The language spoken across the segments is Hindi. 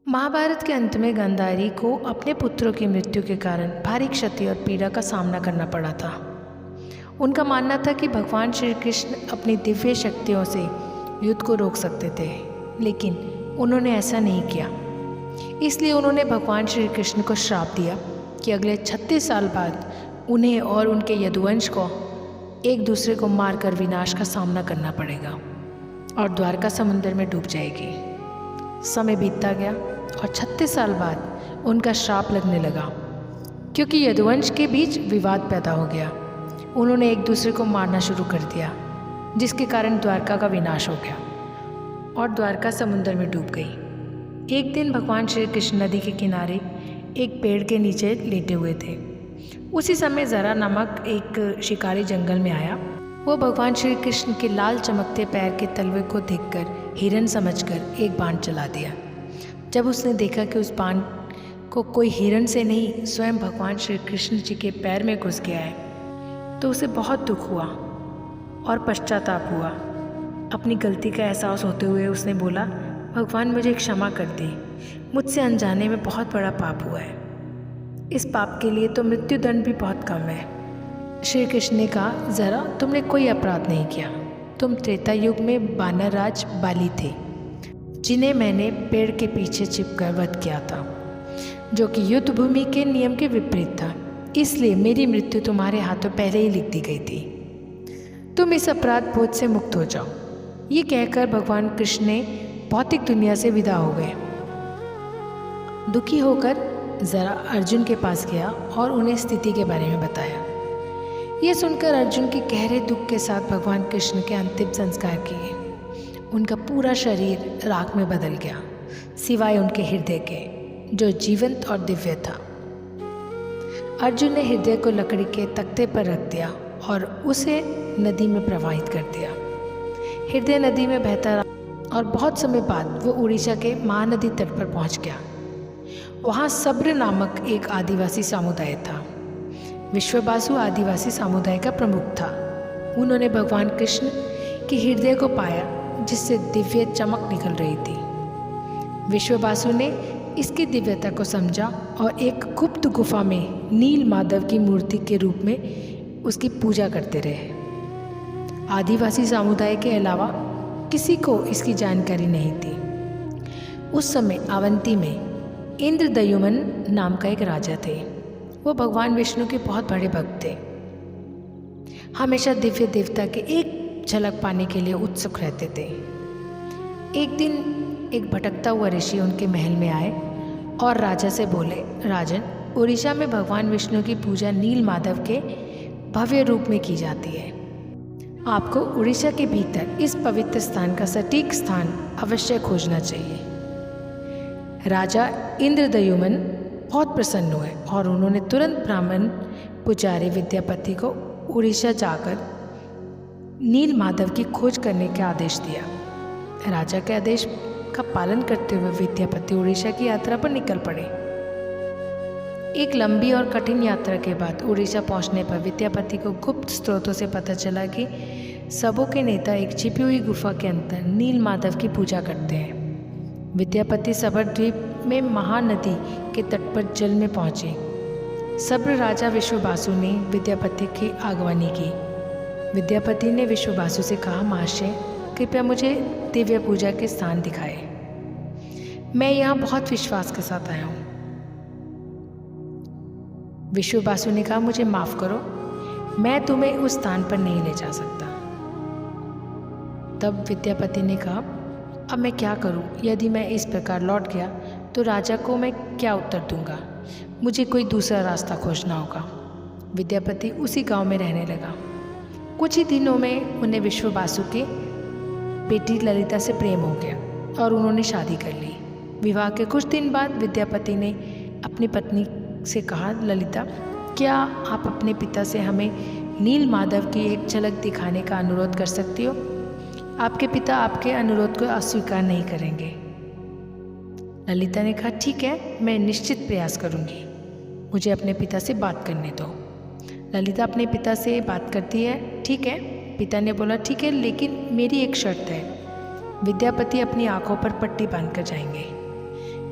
महाभारत के अंत में गांधारी को अपने पुत्रों की मृत्यु के कारण भारी क्षति और पीड़ा का सामना करना पड़ा था। उनका मानना था कि भगवान श्री कृष्ण अपनी दिव्य शक्तियों से युद्ध को रोक सकते थे, लेकिन उन्होंने ऐसा नहीं किया। इसलिए उन्होंने भगवान श्री कृष्ण को श्राप दिया कि अगले 36 साल बाद उन्हें और उनके यदुवंश को एक दूसरे को मारकर विनाश का सामना करना पड़ेगा और द्वारका समुद्र में डूब जाएगी। समय बीतता गया और 36 साल बाद उनका श्राप लगने लगा, क्योंकि यदुवंश के बीच विवाद पैदा हो गया। उन्होंने एक दूसरे को मारना शुरू कर दिया, जिसके कारण द्वारका का विनाश हो गया और द्वारका समुद्र में डूब गई। एक दिन भगवान श्री कृष्ण नदी के किनारे एक पेड़ के नीचे लेटे हुए थे। उसी समय जरा नामक एक शिकारी जंगल में आया। वो भगवान श्री कृष्ण के लाल चमकते पैर के तलवे को देखकर हिरन समझकर एक बाण चला दिया। जब उसने देखा कि उस बाण को कोई हिरन से नहीं, स्वयं भगवान श्री कृष्ण जी के पैर में घुस गया है, तो उसे बहुत दुख हुआ और पश्चाताप हुआ। अपनी गलती का एहसास होते हुए उसने बोला, भगवान मुझे क्षमा कर दी, मुझसे अनजाने में बहुत बड़ा पाप हुआ है। इस पाप के लिए तो मृत्युदंड भी बहुत कम है। श्री कृष्ण ने कहा, जरा तुमने कोई अपराध नहीं किया। तुम त्रेता युग में वानर राज बाली थे, जिन्हें मैंने पेड़ के पीछे छिपकर वध किया था, जो कि युद्ध भूमि के नियम के विपरीत था। इसलिए मेरी मृत्यु तुम्हारे हाथों पहले ही लिख दी गई थी। तुम इस अपराध बोझ से मुक्त हो जाओ। ये कहकर भगवान कृष्ण ने भौतिक दुनिया से विदा हो गए। दुखी होकर जरा अर्जुन के पास गया और उन्हें स्थिति के बारे में बताया। यह सुनकर अर्जुन के गहरे दुख के साथ भगवान कृष्ण के अंतिम संस्कार किए। उनका पूरा शरीर राख में बदल गया, सिवाय उनके हृदय के, जो जीवंत और दिव्य था। अर्जुन ने हृदय को लकड़ी के तख्ते पर रख दिया और उसे नदी में प्रवाहित कर दिया। हृदय नदी में बहता रहा और बहुत समय बाद वो उड़ीसा के महानदी तट पर पहुंच गया। वहाँ सब्र नामक एक आदिवासी समुदाय था। विश्ववासु आदिवासी समुदाय का प्रमुख था। उन्होंने भगवान कृष्ण के हृदय को पाया, जिससे दिव्य चमक निकल रही थी। विश्ववासु ने इसकी दिव्यता को समझा और एक गुप्त गुफा में नील माधव की मूर्ति के रूप में उसकी पूजा करते रहे। आदिवासी समुदाय के अलावा किसी को इसकी जानकारी नहीं थी। उस समय अवंती में इंद्रदयुमन नाम का एक राजा थे। वो भगवान विष्णु के बहुत बड़े भक्त थे। हमेशा दिव्य देवता के एक झलक पाने के लिए उत्सुक रहते थे। एक दिन एक भटकता हुआ ऋषि उनके महल में आए और राजा से बोले, राजन, उड़ीसा में भगवान विष्णु की पूजा नील माधव के भव्य रूप में की जाती है। आपको उड़ीसा के भीतर इस पवित्र स्थान का सटीक स्थान अवश्य खोजना चाहिए। राजा इंद्रदयुमन बहुत प्रसन्न हुए और उन्होंने तुरंत ब्राह्मण पुजारी विद्यापति को उड़ीसा जाकर नील माधव की खोज करने का आदेश दिया। राजा के आदेश का पालन करते हुए विद्यापति उड़ीसा की यात्रा पर निकल पड़े। एक लंबी और कठिन यात्रा के बाद उड़ीसा पहुंचने पर विद्यापति को गुप्त स्रोतों से पता चला कि सबों के नेता एक छिपी हुई गुफा के अंदर नील माधव की पूजा करते हैं। विद्यापति सबर द्वीप में महानदी के तट पर जल में पहुंचे। सब्र राजा विश्ववासु ने विद्यापति की आगवानी की। विद्यापति ने विश्ववासु से कहा, महाशय, कृपया मुझे दिव्य पूजा के स्थान दिखाए। मैं यहाँ बहुत विश्वास के साथ आया हूँ। विश्ववासु ने कहा, मुझे माफ करो, मैं तुम्हें उस स्थान पर नहीं ले जा सकता। तब विद्यापति ने कहा, अब मैं क्या करूं? यदि मैं इस प्रकार लौट गया तो राजा को मैं क्या उत्तर दूंगा? मुझे कोई दूसरा रास्ता खोजना होगा। विद्यापति उसी गांव में रहने लगा। कुछ ही दिनों में उन्हें विश्ववासु के बेटी ललिता से प्रेम हो गया और उन्होंने शादी कर ली। विवाह के कुछ दिन बाद विद्यापति ने अपनी पत्नी से कहा, ललिता, क्या आप अपने पिता से हमें नील माधव की एक झलक दिखाने का अनुरोध कर सकती हो? आपके पिता आपके अनुरोध को अस्वीकार नहीं करेंगे। ललिता ने कहा, ठीक है, मैं निश्चित प्रयास करूंगी। मुझे अपने पिता से बात करने दो। ललिता अपने पिता से बात करती है। ठीक है, पिता ने बोला, ठीक है, लेकिन मेरी एक शर्त है। विद्यापति अपनी आंखों पर पट्टी बांधकर जाएंगे।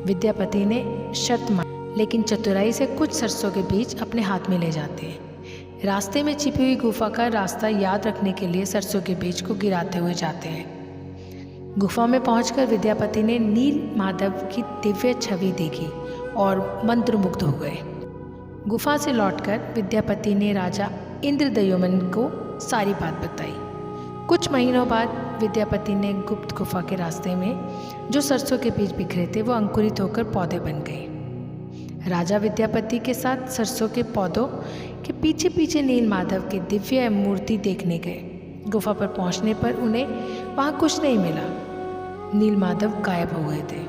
विद्यापति ने शर्त मानी, लेकिन चतुराई से कुछ सरसों के बीज अपने हाथ में ले जाते हैं। रास्ते में छिपी हुई गुफा का रास्ता याद रखने के लिए सरसों के बीज को गिराते हुए जाते हैं। गुफा में पहुंचकर विद्यापति ने नील माधव की दिव्य छवि देखी और मंत्रमुग्ध हो गए। गुफा से लौटकर विद्यापति ने राजा इंद्रद्युम्न को सारी बात बताई। कुछ महीनों बाद विद्यापति ने गुप्त गुफा के रास्ते में जो सरसों के बीज बिखरे थे वो अंकुरित होकर पौधे बन गए। राजा विद्यापति के साथ सरसों के पौधों के पीछे पीछे नील माधव की दिव्य मूर्ति देखने गए। गुफा पर पहुंचने पर उन्हें वहां कुछ नहीं मिला। नील माधव गायब हो गए थे।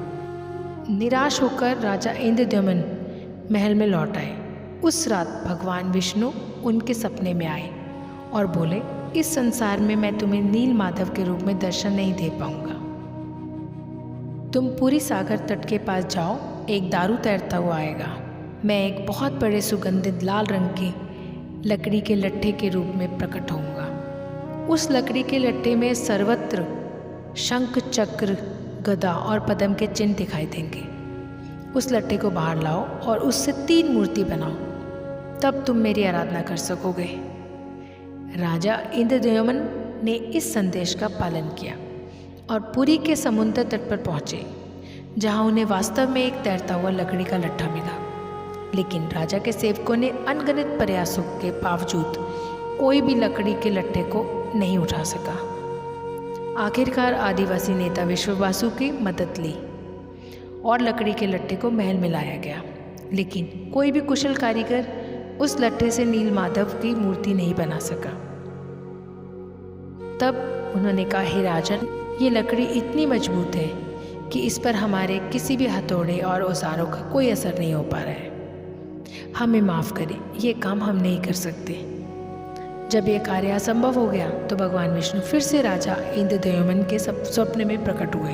निराश होकर राजा इंद्रद्युम्न महल में लौट आए। उस रात भगवान विष्णु उनके सपने में आए और बोले, इस संसार में मैं तुम्हें नील माधव के रूप में दर्शन नहीं दे पाऊंगा। तुम पूरी सागर तट के पास जाओ, एक दारू तैरता हुआ आएगा। मैं एक बहुत बड़े सुगंधित लाल रंग के लकड़ी के लट्ठे के रूप में प्रकट होऊंगा। उस लकड़ी के लट्ठे में सर्वत्र शंख, चक्र, गदा और पद्म के चिन्ह दिखाई देंगे। उस लट्ठे को बाहर लाओ और उससे 3 मूर्ति बनाओ, तब तुम मेरी आराधना कर सकोगे। राजा इंद्रद्युम्न ने इस संदेश का पालन किया और पुरी के समुद्र तट पर पहुंचे, जहां उन्हें वास्तव में एक तैरता हुआ लकड़ी का लट्ठा मिला। लेकिन राजा के सेवकों ने अनगिनत प्रयासों के बावजूद कोई भी लकड़ी के लट्ठे को नहीं उठा सका। आखिरकार आदिवासी नेता विश्ववासु की मदद ली और लकड़ी के लट्ठे को महल में लाया गया। लेकिन कोई भी कुशल कारीगर उस लट्ठे से नील माधव की मूर्ति नहीं बना सका। तब उन्होंने कहा, हे राजन, ये लकड़ी इतनी मजबूत है कि इस पर हमारे किसी भी हथौड़े और औजारों का कोई असर नहीं हो पा रहा है। हमें माफ़ करें, ये काम हम नहीं कर सकते। जब यह कार्य असंभव हो गया तो भगवान विष्णु फिर से राजा इंद्रद्युम्न के स्वप्न में प्रकट हुए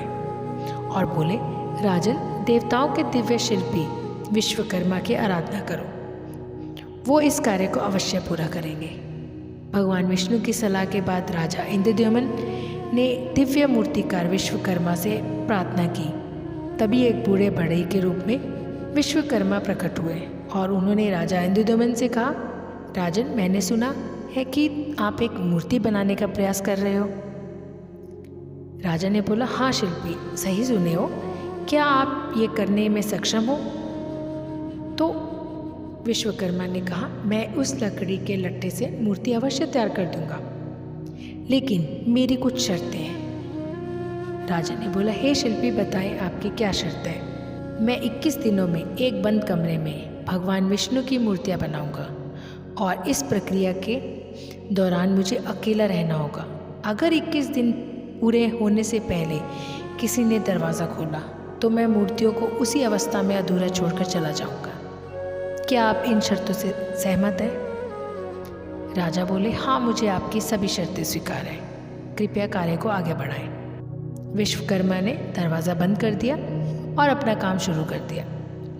और बोले, राजन, देवताओं के दिव्य शिल्पी विश्वकर्मा की आराधना करो, वो इस कार्य को अवश्य पूरा करेंगे। भगवान विष्णु की सलाह के बाद राजा इंद्रद्युम्न ने दिव्य मूर्तिकार विश्वकर्मा से प्रार्थना की। तभी एक बूढ़े बढ़ई के रूप में विश्वकर्मा प्रकट हुए और उन्होंने राजा इंद्रद्युम्न से कहा, राजन, मैंने सुना है कि आप एक मूर्ति बनाने का प्रयास कर रहे हो। राजा ने बोला, हाँ शिल्पी, सही सुने हो। क्या आप ये करने में सक्षम हो? तो विश्वकर्मा ने कहा, मैं उस लकड़ी के लट्ठे से मूर्ति अवश्य तैयार कर दूंगा, लेकिन मेरी कुछ शर्तें हैं। राजा ने बोला, हे शिल्पी, बताएं आपकी क्या शर्त है। मैं 21 दिनों में एक बंद कमरे में भगवान विष्णु की मूर्तियां बनाऊंगा और इस प्रक्रिया के दौरान मुझे अकेला रहना होगा। अगर 21 दिन पूरे होने से पहले किसी ने दरवाज़ा खोला तो मैं मूर्तियों को उसी अवस्था में अधूरा छोड़कर चला जाऊंगा। क्या आप इन शर्तों से सहमत हैं? राजा बोले, हाँ, मुझे आपकी सभी शर्तें स्वीकार हैं। कृपया कार्य को आगे बढ़ाएं। विश्वकर्मा ने दरवाज़ा बंद कर दिया और अपना काम शुरू कर दिया।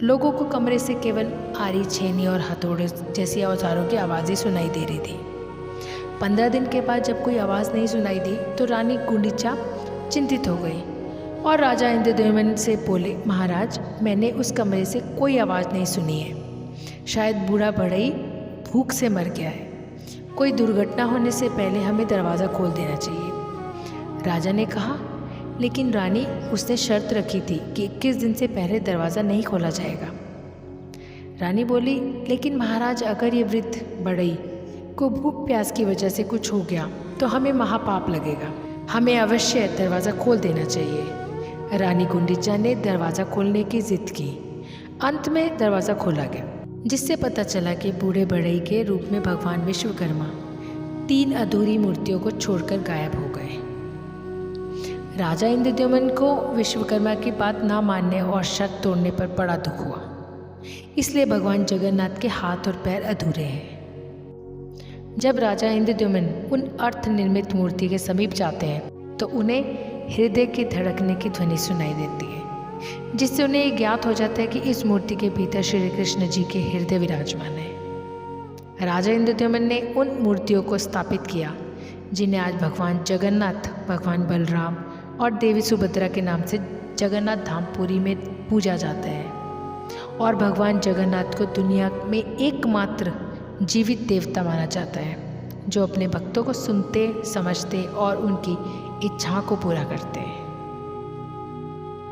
लोगों को कमरे से केवल आरी, छेनी और हथौड़े जैसी औजारों की आवाज़ें सुनाई दे रही थी। 15 दिन के बाद जब कोई आवाज़ नहीं सुनाई दी तो रानी गुंडीचा चिंतित हो गई और राजा इंद्रद्युम्न से बोले, महाराज, मैंने उस कमरे से कोई आवाज़ नहीं सुनी है। शायद बूढ़ा बढ़ई भूख से मर गया है। कोई दुर्घटना होने से पहले हमें दरवाज़ा खोल देना चाहिए। राजा ने कहा, लेकिन रानी, उसने शर्त रखी थी कि 21 दिन से पहले दरवाज़ा नहीं खोला जाएगा। रानी बोली, लेकिन महाराज, अगर ये वृद्ध बढ़ई को भूख प्यास की वजह से कुछ हो गया तो हमें महापाप लगेगा। हमें अवश्य दरवाज़ा खोल देना चाहिए। रानी गुंडीचा ने दरवाज़ा खोलने की जिद की। अंत में दरवाज़ा खोला गया, जिससे पता चला कि बूढ़े बढ़ई के रूप में भगवान विश्वकर्मा 3 अधूरी मूर्तियों को छोड़कर गायब हो गए। राजा इंद्रद्युम्न को विश्वकर्मा की बात ना मानने और शर्त तोड़ने पर बड़ा दुख हुआ। इसलिए भगवान जगन्नाथ के हाथ और पैर अधूरे हैं। जब राजा इंद्रद्युम्न उन अर्थ निर्मित मूर्ति के समीप जाते हैं तो उन्हें हृदय के धड़कने की ध्वनि सुनाई देती है, जिससे उन्हें ये ज्ञात हो जाता है कि इस मूर्ति के भीतर श्री कृष्ण जी के हृदय विराजमान है। राजा इंद्रद्युम्न ने उन मूर्तियों को स्थापित किया जिन्हें आज भगवान जगन्नाथ, भगवान बलराम और देवी सुभद्रा के नाम से जगन्नाथ धाम पुरी में पूजा जाता है और भगवान जगन्नाथ को दुनिया में एकमात्र जीवित देवता माना जाता है जो अपने भक्तों को सुनते, समझते और उनकी इच्छाओं को पूरा करते हैं।